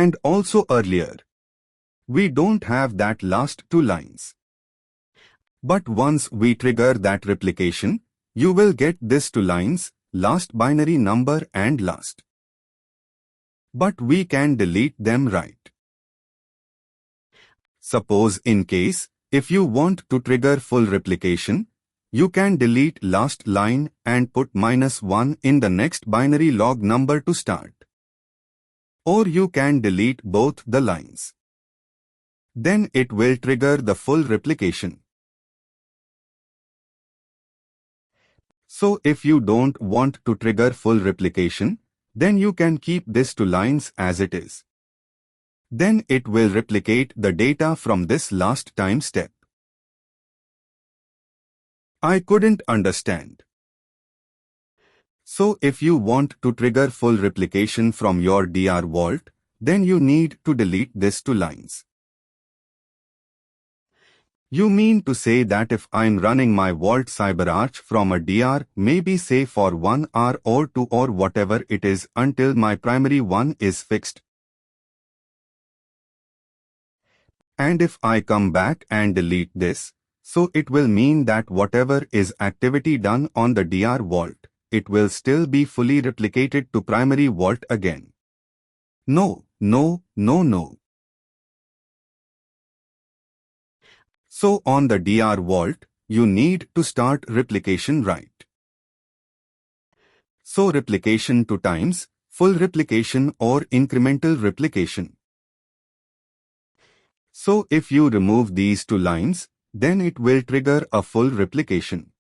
And also earlier, we don't have that last two lines. But once we trigger that replication, you will get these two lines, last binary number and last. But we can delete them, right? Suppose in case, if you want to trigger full replication, you can delete last line and put -1 in the next binary log number to start. Or you can delete both the lines. Then it will trigger the full replication. So if you don't want to trigger full replication, then you can keep these two lines as it is. Then it will replicate the data from this last time step. I couldn't understand. So if you want to trigger full replication from your DR vault, then you need to delete these two lines. You mean to say that if I'm running my Vault Cyberark from a DR, maybe say for 1 hour or 2 or whatever it is until my primary one is fixed. And if I come back and delete this, so it will mean that whatever is activity done on the DR vault, it will still be fully replicated to primary vault again. No. So on the DR vault, you need to start replication, right? So replication 2 times, full replication or incremental replication. So if you remove these two lines, then it will trigger a full replication.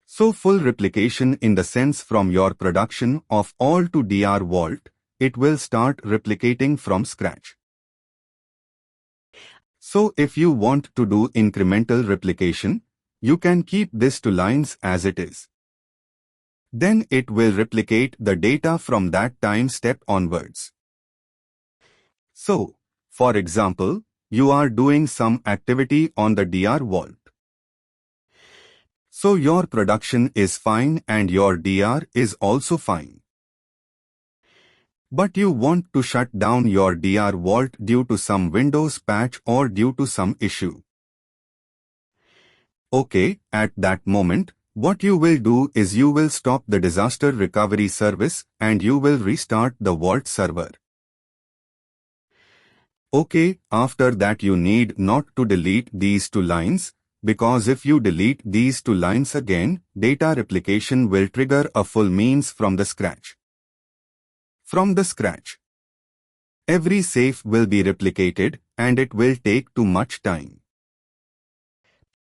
So full replication in the sense from your production of all to DR vault, it will start replicating from scratch. So if you want to do incremental replication, you can keep these two lines as it is. Then it will replicate the data from that time step onwards. So, for example, you are doing some activity on the DR vault. So your production is fine and your DR is also fine. But you want to shut down your DR vault due to some Windows patch or due to some issue. Okay, at that moment, what you will do is you will stop the disaster recovery service and you will restart the vault server. Okay, after that you need not to delete these two lines, because if you delete these two lines again, data replication will trigger a full means from the scratch. From the scratch, every safe will be replicated and it will take too much time.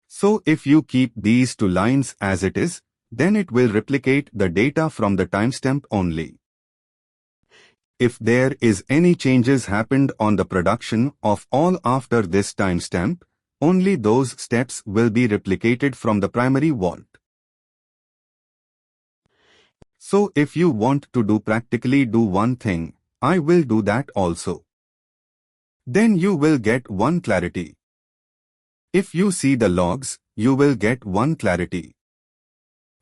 So if you keep these two lines as it is, then it will replicate the data from the timestamp only. If there is any changes happened on the production of all after this timestamp, only those steps will be replicated from the primary vault. So if you want to practically do one thing, I will do that also. Then you will get one clarity. If you see the logs, you will get one clarity.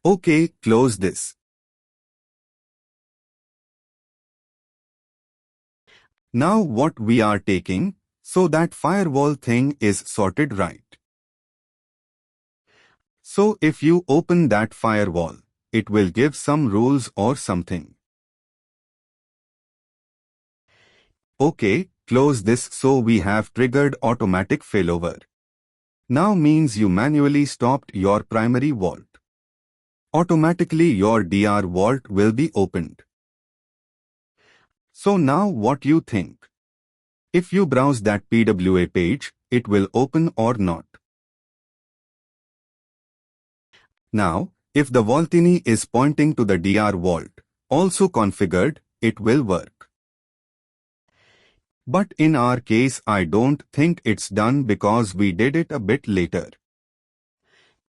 Okay, close this. Now what we are taking, so that firewall thing is sorted, right? So if you open that firewall, it will give some rules or something. Okay, close this. So we have triggered automatic failover. Now means you manually stopped your primary vault. Automatically your DR vault will be opened. So now what you think? If you browse that PWA page, it will open or not? Now, if the Vaultini is pointing to the DR vault, also configured, it will work. But in our case, I don't think it's done because we did it a bit later.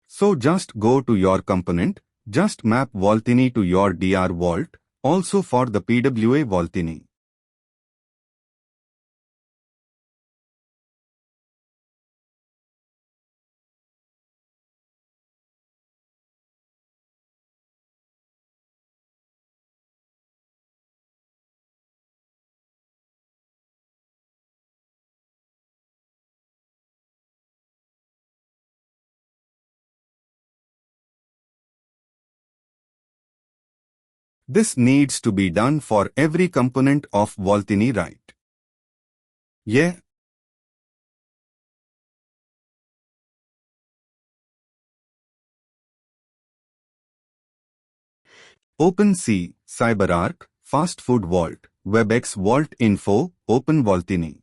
So just go to your component, just map Vaultini to your DR vault, also for the PWA Vaultini. This needs to be done for every component of Voltini, right? Yeah. OpenC, CyberArk, Fast Food Vault, WebEx Vault Info, Open Voltini.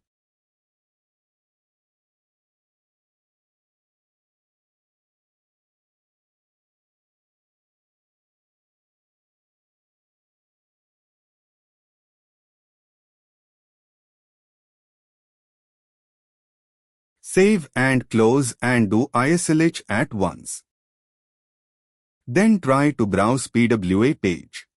Save and close and do ISLH at once. Then try to browse PWA page.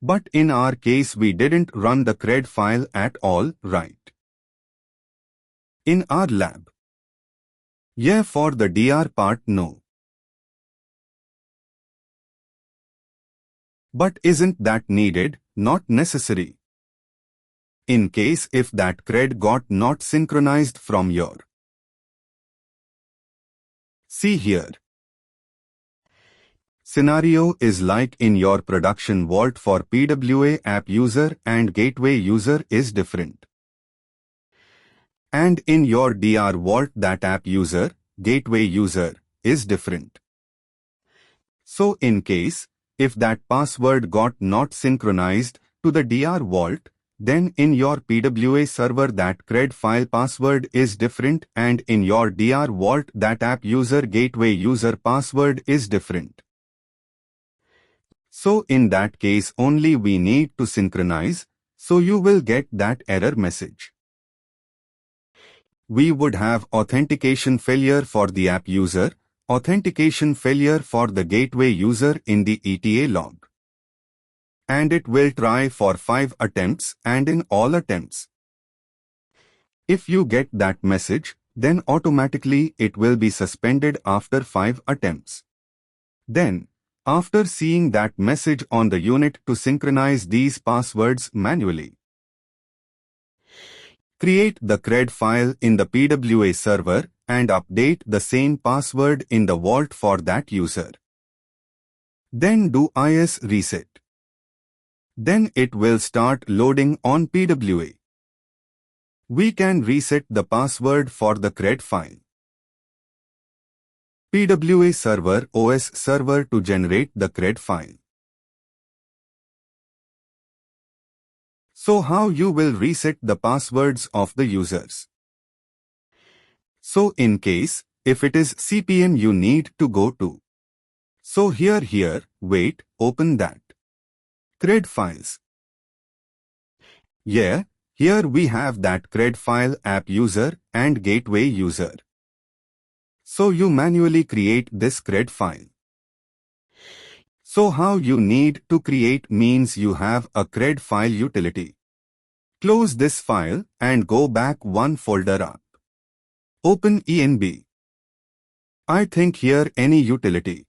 But in our case we didn't run the CRED file at all, right? In our lab. Yeah, for the DR part, no. But isn't that needed? Not necessary. In case if that CRED got not synchronized from your. See here. Scenario is like in your production vault for PWA app user and gateway user is different. And in your DR vault that app user, gateway user, is different. So in case, if that password got not synchronized to the DR vault, then in your PWA server that CRED file password is different and in your DR vault that app user gateway user password is different. So in that case only we need to synchronize, so you will get that error message. We would have authentication failure for the app user, authentication failure for the gateway user in the ETA log. And it will try for 5 attempts and in all attempts. If you get that message, then automatically it will be suspended after 5 attempts. Then, after seeing that message on the unit to synchronize these passwords manually, create the CRED file in the PWA server and update the same password in the vault for that user. Then do IS reset. Then it will start loading on PWA. We can reset the password for the CRED file. PWA server OS server to generate the CRED file. So how you will reset the passwords of the users? So in case, if it is CPM you need to go to. So here, wait, open that. CRED files. Yeah, here we have that CRED file app user and gateway user. So you manually create this CRED file. So how you need to create means you have a CRED file utility. Close this file and go back one folder up. Open env. I think here any utility.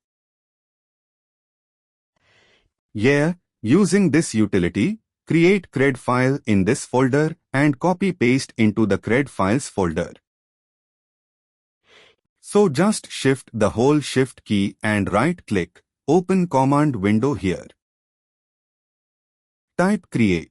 Yeah, using this utility, create CRED file in this folder and copy paste into the CRED files folder. So just shift the whole shift key and right click, open command window here. Type create.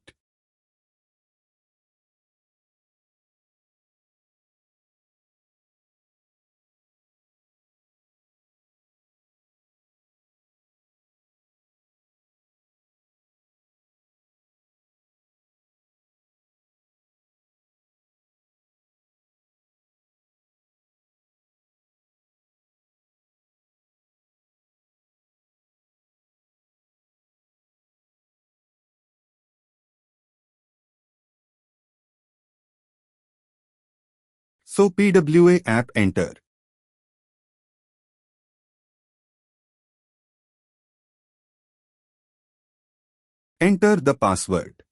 So PWA app enter. Enter the password.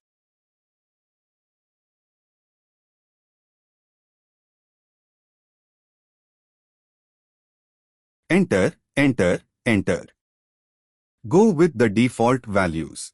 Enter, enter, enter. Go with the default values.